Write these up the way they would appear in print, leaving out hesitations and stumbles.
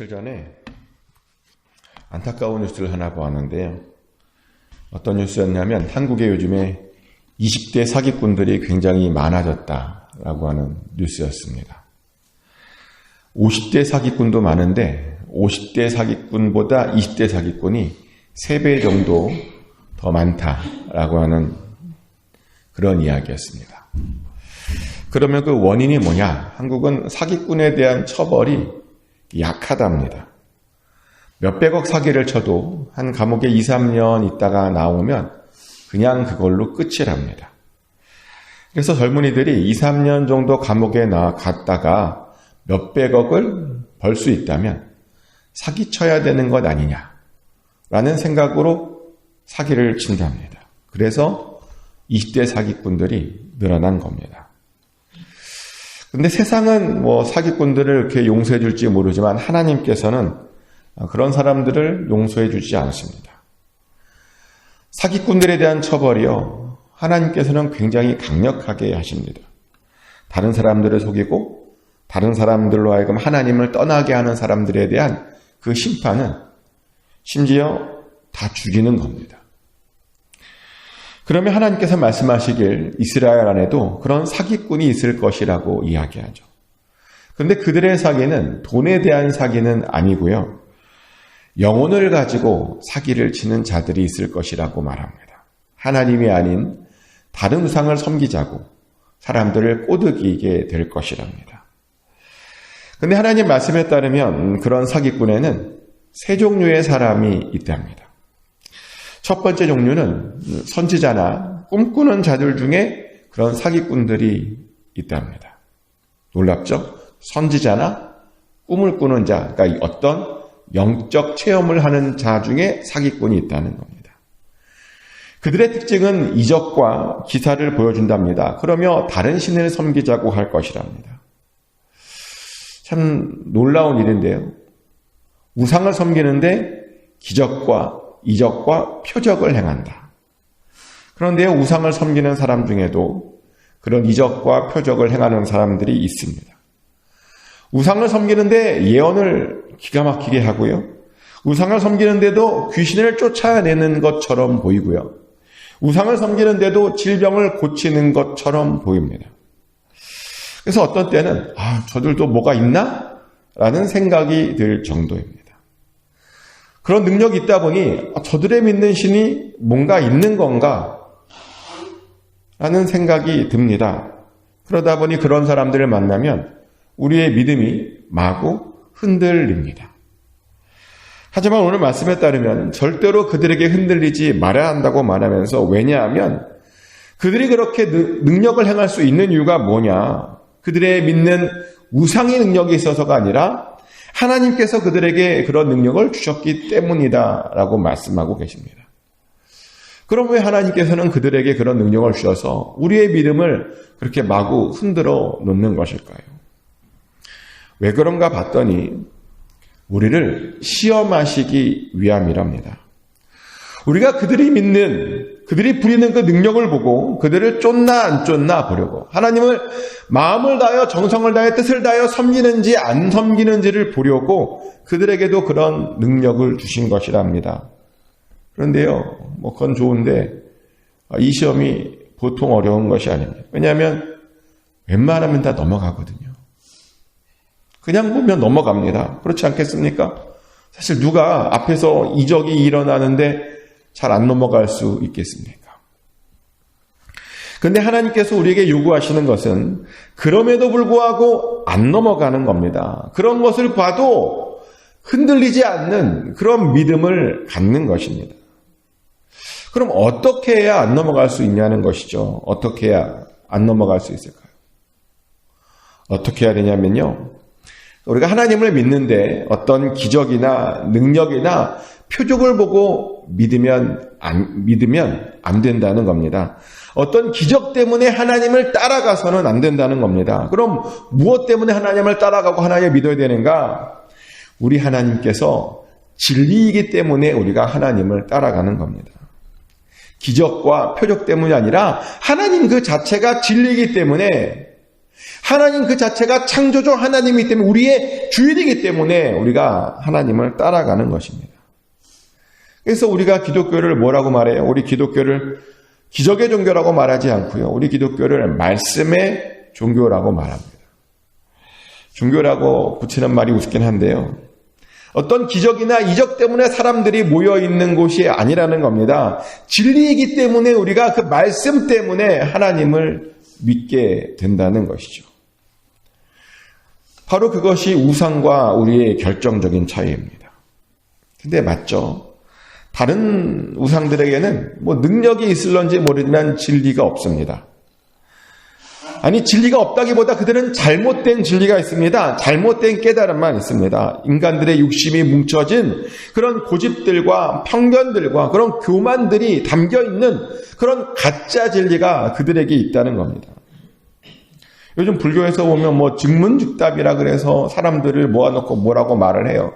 며칠 전에 안타까운 뉴스를 하나 보았는데요. 어떤 뉴스였냐면 한국에 요즘에 20대 사기꾼들이 굉장히 많아졌다라고 하는 뉴스였습니다. 50대 사기꾼도 많은데 50대 사기꾼보다 20대 사기꾼이 3배 정도 더 많다라고 하는 그런 이야기였습니다. 그러면 그 원인이 뭐냐? 한국은 사기꾼에 대한 처벌이 약하답니다. 몇백억 사기를 쳐도 한 감옥에 2, 3년 있다가 나오면 그냥 그걸로 끝이랍니다. 그래서 젊은이들이 2, 3년 정도 감옥에 갔다가 몇백억을 벌 수 있다면 사기쳐야 되는 것 아니냐라는 생각으로 사기를 친답니다. 그래서 20대 사기꾼들이 늘어난 겁니다. 근데 세상은 사기꾼들을 이렇게 용서해 줄지 모르지만 하나님께서는 그런 사람들을 용서해 주지 않습니다. 사기꾼들에 대한 처벌이요, 하나님께서는 굉장히 강력하게 하십니다. 다른 사람들을 속이고 다른 사람들로 하여금 하나님을 떠나게 하는 사람들에 대한 그 심판은 심지어 다 죽이는 겁니다. 그러면 하나님께서 말씀하시길 이스라엘 안에도 그런 사기꾼이 있을 것이라고 이야기하죠. 그런데 그들의 사기는 돈에 대한 사기는 아니고요, 영혼을 가지고 사기를 치는 자들이 있을 것이라고 말합니다. 하나님이 아닌 다른 우상을 섬기자고 사람들을 꼬드기게 될 것이랍니다. 그런데 하나님 말씀에 따르면 그런 사기꾼에는 세 종류의 사람이 있답니다. 첫 번째 종류는 선지자나 꿈꾸는 자들 중에 그런 사기꾼들이 있답니다. 놀랍죠? 선지자나 꿈을 꾸는 자, 그러니까 어떤 영적 체험을 하는 자 중에 사기꾼이 있다는 겁니다. 그들의 특징은 이적과 기사를 보여준답니다. 그러며 다른 신을 섬기자고 할 것이랍니다. 참 놀라운 일인데요. 우상을 섬기는데 기적과 이적과 표적을 행한다. 그런데 우상을 섬기는 사람 중에도 그런 이적과 표적을 행하는 사람들이 있습니다. 우상을 섬기는데 예언을 기가 막히게 하고요, 우상을 섬기는데도 귀신을 쫓아내는 것처럼 보이고요, 우상을 섬기는데도 질병을 고치는 것처럼 보입니다. 그래서 어떤 때는 저들도 뭐가 있나? 라는 생각이 들 정도입니다. 그런 능력이 있다 보니 저들의 믿는 신이 뭔가 있는 건가? 라는 생각이 듭니다. 그러다 보니 그런 사람들을 만나면 우리의 믿음이 마구 흔들립니다. 하지만 오늘 말씀에 따르면 절대로 그들에게 흔들리지 말아야 한다고 말하면서, 왜냐하면 그들이 그렇게 능력을 행할 수 있는 이유가 뭐냐? 그들의 믿는 우상의 능력이 있어서가 아니라 하나님께서 그들에게 그런 능력을 주셨기 때문이다 라고 말씀하고 계십니다. 그럼 왜 하나님께서는 그들에게 그런 능력을 주셔서 우리의 믿음을 그렇게 마구 흔들어 놓는 것일까요? 왜 그런가 봤더니 우리를 시험하시기 위함이랍니다. 우리가 그들이 부리는 그 능력을 보고 그들을 쫓나 안 쫓나 보려고, 하나님을 마음을 다하여 정성을 다하여 뜻을 다하여 섬기는지 안 섬기는지를 보려고 그들에게도 그런 능력을 주신 것이랍니다. 그런데요, 그건 좋은데 이 시험이 보통 어려운 것이 아닙니다. 왜냐하면 웬만하면 다 넘어가거든요. 그냥 보면 넘어갑니다. 그렇지 않겠습니까? 사실 누가 앞에서 이적이 일어나는데 잘 안 넘어갈 수 있겠습니까? 그런데 하나님께서 우리에게 요구하시는 것은 그럼에도 불구하고 안 넘어가는 겁니다. 그런 것을 봐도 흔들리지 않는 그런 믿음을 갖는 것입니다. 그럼 어떻게 해야 안 넘어갈 수 있냐는 것이죠. 어떻게 해야 안 넘어갈 수 있을까요? 어떻게 해야 되냐면요, 우리가 하나님을 믿는데 어떤 기적이나 능력이나 표적을 보고 믿으면 안 된다는 겁니다. 어떤 기적 때문에 하나님을 따라가서는 안 된다는 겁니다. 그럼 무엇 때문에 하나님을 따라가고 하나님을 믿어야 되는가? 우리 하나님께서 진리이기 때문에 우리가 하나님을 따라가는 겁니다. 기적과 표적 때문이 아니라 하나님 그 자체가 진리이기 때문에 하나님 그 자체가 창조주 하나님이기 때문에 우리의 주인이기 때문에 우리가 하나님을 따라가는 것입니다. 그래서 우리가 기독교를 뭐라고 말해요? 우리 기독교를 기적의 종교라고 말하지 않고요. 우리 기독교를 말씀의 종교라고 말합니다. 종교라고 붙이는 말이 우습긴 한데요. 어떤 기적이나 이적 때문에 사람들이 모여있는 곳이 아니라는 겁니다. 진리이기 때문에 우리가 그 말씀 때문에 하나님을 믿게 된다는 것이죠. 바로 그것이 우상과 우리의 결정적인 차이입니다. 근데 맞죠? 다른 우상들에게는 능력이 있을런지 모르지만 진리가 없습니다. 아니, 진리가 없다기보다 그들은 잘못된 진리가 있습니다. 잘못된 깨달음만 있습니다. 인간들의 욕심이 뭉쳐진 그런 고집들과 편견들과 그런 교만들이 담겨있는 그런 가짜 진리가 그들에게 있다는 겁니다. 요즘 불교에서 보면 즉문즉답이라 그래서 사람들을 모아놓고 뭐라고 말을 해요.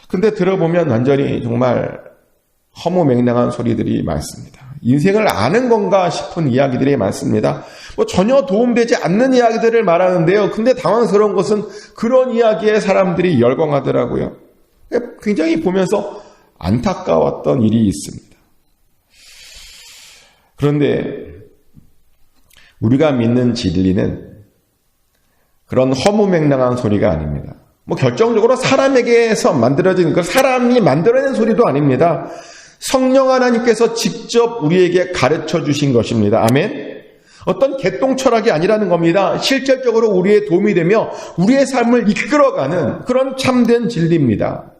근데 들어보면 완전히 정말 허무맹랑한 소리들이 많습니다. 인생을 아는 건가 싶은 이야기들이 많습니다. 전혀 도움되지 않는 이야기들을 말하는데요. 근데 당황스러운 것은 그런 이야기에 사람들이 열광하더라고요. 굉장히 보면서 안타까웠던 일이 있습니다. 그런데 우리가 믿는 진리는 그런 허무맹랑한 소리가 아닙니다. 결정적으로 사람에게서 만들어진, 사람이 만들어낸 소리도 아닙니다. 성령 하나님께서 직접 우리에게 가르쳐 주신 것입니다. 아멘. 어떤 개똥 철학이 아니라는 겁니다. 실질적으로 우리의 도움이 되며 우리의 삶을 이끌어가는 그런 참된 진리입니다.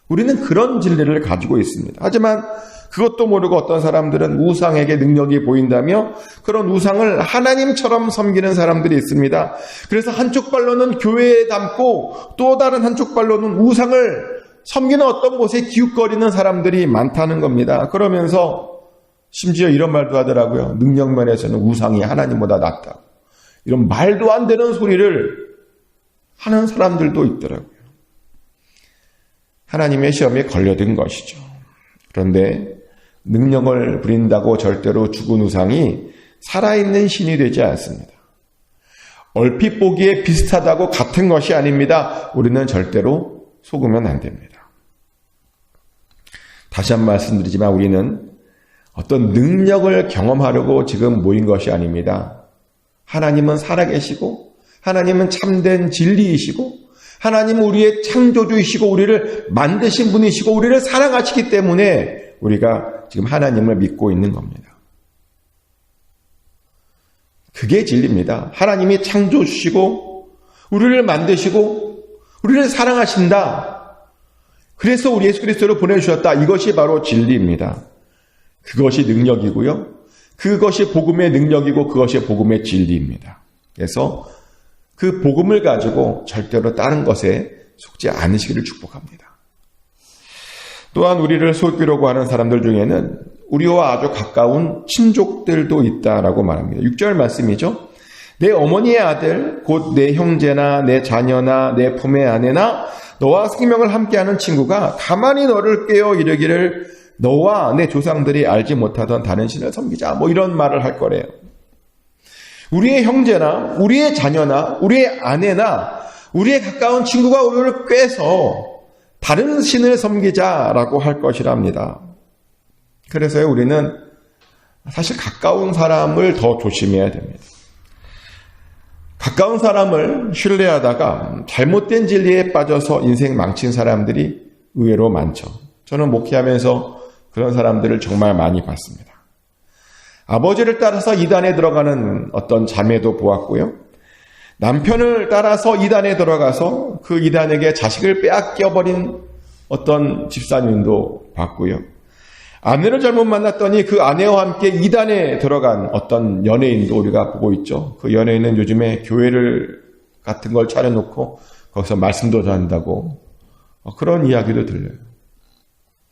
우리는 그런 진리를 가지고 있습니다. 하지만 그것도 모르고 어떤 사람들은 우상에게 능력이 보인다며 그런 우상을 하나님처럼 섬기는 사람들이 있습니다. 그래서 한쪽 발로는 교회에 담고 또 다른 한쪽 발로는 우상을 섬기는 어떤 곳에 기웃거리는 사람들이 많다는 겁니다. 그러면서 심지어 이런 말도 하더라고요. 능력 면에서는 우상이 하나님보다 낫다. 이런 말도 안 되는 소리를 하는 사람들도 있더라고요. 하나님의 시험에 걸려든 것이죠. 그런데 능력을 부린다고 절대로 죽은 우상이 살아있는 신이 되지 않습니다. 얼핏 보기에 비슷하다고 같은 것이 아닙니다. 우리는 절대로 속으면 안 됩니다. 다시 한 번 말씀드리지만 우리는 어떤 능력을 경험하려고 지금 모인 것이 아닙니다. 하나님은 살아계시고 하나님은 참된 진리이시고 하나님은 우리의 창조주이시고 우리를 만드신 분이시고 우리를 사랑하시기 때문에 우리가 지금 하나님을 믿고 있는 겁니다. 그게 진리입니다. 하나님이 창조주시고 우리를 만드시고 우리를 사랑하신다. 그래서 우리 예수 그리스도를 보내주셨다. 이것이 바로 진리입니다. 그것이 능력이고요. 그것이 복음의 능력이고 그것이 복음의 진리입니다. 그래서 그 복음을 가지고 절대로 다른 것에 속지 않으시기를 축복합니다. 또한 우리를 속이려고 하는 사람들 중에는 우리와 아주 가까운 친족들도 있다라고 말합니다. 6절 말씀이죠. 내 어머니의 아들, 곧 내 형제나 내 자녀나 내 품의 아내나 너와 생명을 함께하는 친구가 가만히 너를 깨어 이르기를 너와 내 조상들이 알지 못하던 다른 신을 섬기자. 이런 말을 할 거래요. 우리의 형제나 우리의 자녀나 우리의 아내나 우리의 가까운 친구가 우리를 꿰서 다른 신을 섬기자라고 할 것이랍니다. 그래서요, 우리는 사실 가까운 사람을 더 조심해야 됩니다. 가까운 사람을 신뢰하다가 잘못된 진리에 빠져서 인생 망친 사람들이 의외로 많죠. 저는 목회하면서 그런 사람들을 정말 많이 봤습니다. 아버지를 따라서 이단에 들어가는 어떤 자매도 보았고요. 남편을 따라서 이단에 들어가서 그 이단에게 자식을 빼앗겨버린 어떤 집사님도 봤고요. 아내를 잘못 만났더니 그 아내와 함께 이단에 들어간 어떤 연예인도 우리가 보고 있죠. 그 연예인은 요즘에 교회를 같은 걸 차려놓고 거기서 말씀도 전한다고 그런 이야기도 들려요.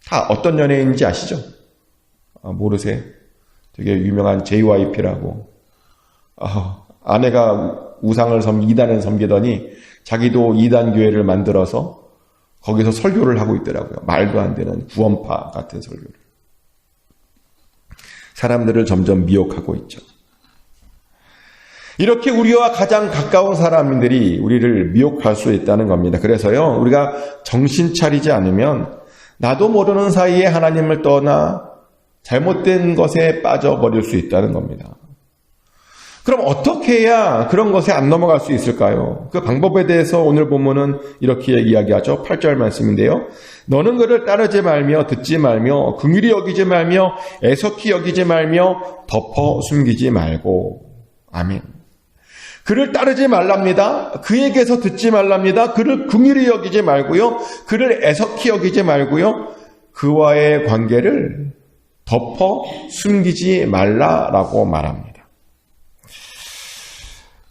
다 어떤 연예인인지 아시죠? 모르세요? 되게 유명한 JYP라고 아내가 이단을 섬기더니 자기도 이단 교회를 만들어서 거기서 설교를 하고 있더라고요. 말도 안 되는 구원파 같은 설교를. 사람들을 점점 미혹하고 있죠. 이렇게 우리와 가장 가까운 사람들이 우리를 미혹할 수 있다는 겁니다. 그래서요, 우리가 정신 차리지 않으면 나도 모르는 사이에 하나님을 떠나 잘못된 것에 빠져버릴 수 있다는 겁니다. 그럼 어떻게 해야 그런 것에 안 넘어갈 수 있을까요? 그 방법에 대해서 오늘 본문은 이렇게 이야기하죠. 8절 말씀인데요. 너는 그를 따르지 말며 듣지 말며 긍휼히 여기지 말며 애석히 여기지 말며 덮어 숨기지 말고. 아멘. 그를 따르지 말랍니다. 그에게서 듣지 말랍니다. 그를 긍휼히 여기지 말고요. 그를 애석히 여기지 말고요. 그와의 관계를 덮어 숨기지 말라라고 말합니다.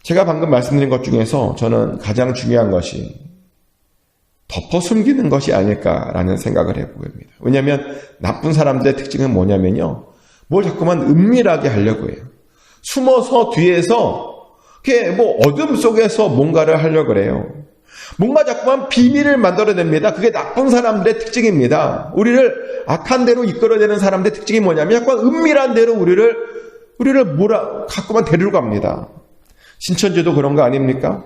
제가 방금 말씀드린 것 중에서 저는 가장 중요한 것이 덮어 숨기는 것이 아닐까라는 생각을 해봅니다. 왜냐하면 나쁜 사람들의 특징은 뭐냐면요. 뭘 자꾸만 은밀하게 하려고 해요. 숨어서 뒤에서 어둠 속에서 뭔가를 하려고 그래요. 뭔가 자꾸만 비밀을 만들어냅니다. 그게 나쁜 사람들의 특징입니다. 우리를 악한 대로 이끌어내는 사람들의 특징이 뭐냐면 자꾸만 은밀한 대로 우리를 자꾸만 데리러 갑니다. 신천지도 그런 거 아닙니까?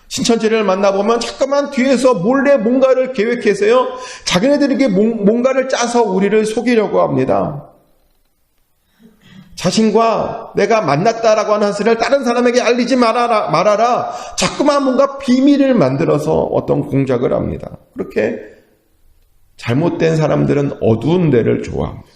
신천지를 만나보면 자꾸만 뒤에서 몰래 뭔가를 계획해서요. 자기네들에게 뭔가를 짜서 우리를 속이려고 합니다. 자신과 내가 만났다라고 하는 사실을 다른 사람에게 알리지 말아라. 자꾸만 뭔가 비밀을 만들어서 어떤 공작을 합니다. 그렇게 잘못된 사람들은 어두운 데를 좋아합니다.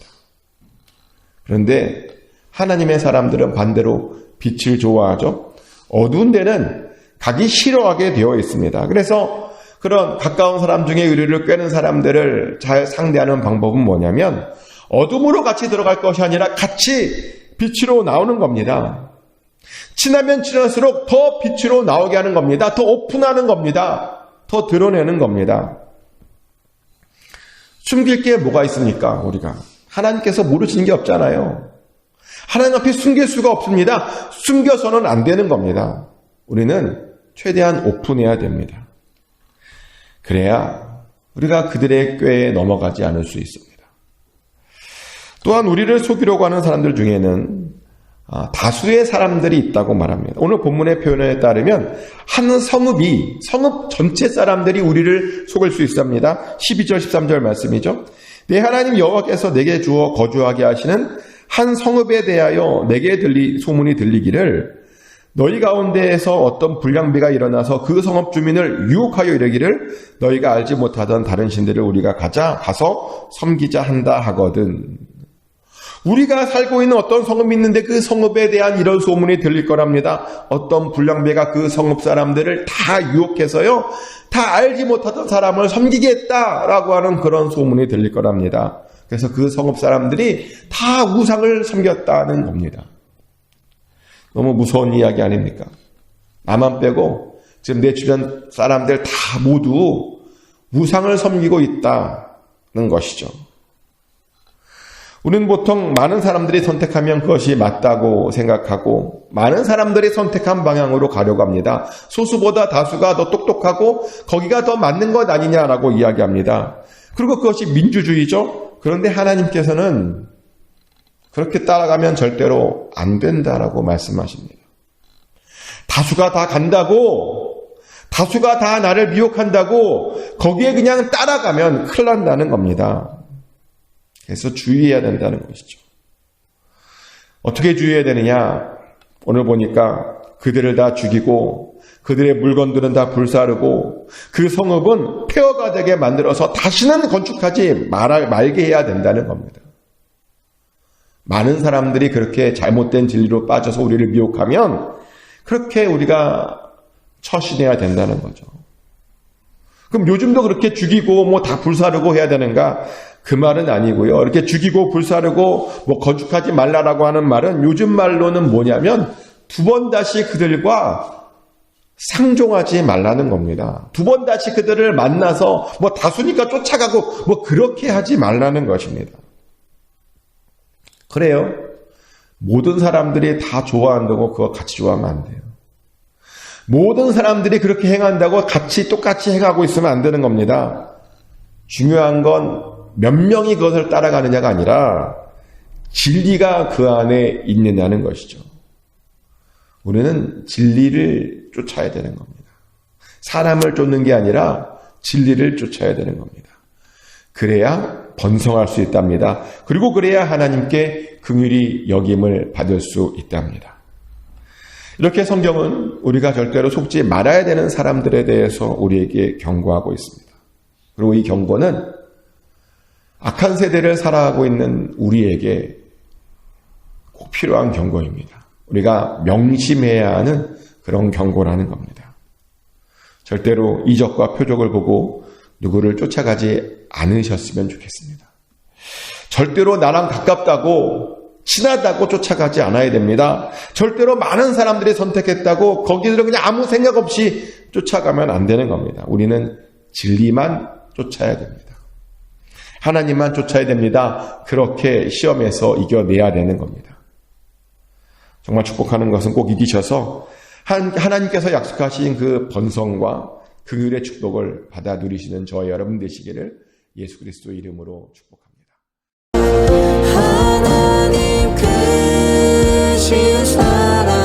그런데 하나님의 사람들은 반대로 빛을 좋아하죠. 어두운 데는 가기 싫어하게 되어 있습니다. 그래서 그런 가까운 사람 중에 의리를 꾀는 사람들을 잘 상대하는 방법은 뭐냐면 어둠으로 같이 들어갈 것이 아니라 같이 빛으로 나오는 겁니다. 친하면 친할수록 더 빛으로 나오게 하는 겁니다. 더 오픈하는 겁니다. 더 드러내는 겁니다. 숨길 게 뭐가 있습니까? 우리가 하나님께서 모르시는 게 없잖아요. 하나님 앞에 숨길 수가 없습니다. 숨겨서는 안 되는 겁니다. 우리는 최대한 오픈해야 됩니다. 그래야 우리가 그들의 꾀에 넘어가지 않을 수 있습니다. 또한 우리를 속이려고 하는 사람들 중에는 다수의 사람들이 있다고 말합니다. 오늘 본문의 표현에 따르면 한 성읍 전체 사람들이 우리를 속일 수 있습니다. 12절 13절 말씀이죠. 내 하나님 여호와께서 내게 주어 거주하게 하시는 한 성읍에 대하여 내게 소문이 들리기를 너희 가운데에서 어떤 불량배가 일어나서 그 성읍 주민을 유혹하여 이르기를 너희가 알지 못하던 다른 신들을 우리가 가서 섬기자 한다 하거든. 우리가 살고 있는 어떤 성읍이 있는데 그 성읍에 대한 이런 소문이 들릴 거랍니다. 어떤 불량배가 그 성읍 사람들을 다 유혹해서요. 다 알지 못하던 사람을 섬기겠다라고 하는 그런 소문이 들릴 거랍니다. 그래서 그 성읍 사람들이 다 우상을 섬겼다는 겁니다. 너무 무서운 이야기 아닙니까? 나만 빼고 지금 내 주변 사람들 다 모두 우상을 섬기고 있다는 것이죠. 우리는 보통 많은 사람들이 선택하면 그것이 맞다고 생각하고 많은 사람들이 선택한 방향으로 가려고 합니다. 소수보다 다수가 더 똑똑하고 거기가 더 맞는 것 아니냐라고 이야기합니다. 그리고 그것이 민주주의죠. 그런데 하나님께서는 그렇게 따라가면 절대로 안 된다라고 말씀하십니다. 다수가 다 간다고, 다수가 다 나를 미혹한다고 거기에 그냥 따라가면 큰일 난다는 겁니다. 그래서 주의해야 된다는 것이죠. 어떻게 주의해야 되느냐? 오늘 보니까 그들을 다 죽이고 그들의 물건들은 다 불사르고 그 성읍은 폐허가 되게 만들어서 다시는 건축하지 말게 해야 된다는 겁니다. 많은 사람들이 그렇게 잘못된 진리로 빠져서 우리를 미혹하면 그렇게 우리가 처신해야 된다는 거죠. 그럼 요즘도 그렇게 죽이고 다 불사르고 해야 되는가? 그 말은 아니고요. 이렇게 죽이고 불사르고 건축하지 말라라고 하는 말은 요즘 말로는 뭐냐면 두 번 다시 그들과 상종하지 말라는 겁니다. 두 번 다시 그들을 만나서 다수니까 쫓아가고 그렇게 하지 말라는 것입니다. 그래요. 모든 사람들이 다 좋아한다고 그거 같이 좋아하면 안 돼요. 모든 사람들이 그렇게 행한다고 똑같이 행하고 있으면 안 되는 겁니다. 중요한 건 몇 명이 그것을 따라가느냐가 아니라 진리가 그 안에 있느냐는 것이죠. 우리는 진리를 쫓아야 되는 겁니다. 사람을 쫓는 게 아니라 진리를 쫓아야 되는 겁니다. 그래야 번성할 수 있답니다. 그리고 그래야 하나님께 긍휼히 여김을 받을 수 있답니다. 이렇게 성경은 우리가 절대로 속지 말아야 되는 사람들에 대해서 우리에게 경고하고 있습니다. 그리고 이 경고는 악한 세대를 살아가고 있는 우리에게 꼭 필요한 경고입니다. 우리가 명심해야 하는 그런 경고라는 겁니다. 절대로 이적과 표적을 보고 누구를 쫓아가지 않으셨으면 좋겠습니다. 절대로 나랑 가깝다고 친하다고 쫓아가지 않아야 됩니다. 절대로 많은 사람들이 선택했다고 거기서 그냥 아무 생각 없이 쫓아가면 안 되는 겁니다. 우리는 진리만 쫓아야 됩니다. 하나님만 쫓아야 됩니다. 그렇게 시험에서 이겨내야 되는 겁니다. 정말 축복하는 것은 꼭 이기셔서 하나님께서 약속하신 그 번성과 긍휼의 축복을 받아 누리시는 저와 여러분 되시기를 예수 그리스도 이름으로 축복합니다. 하나님 크신 사랑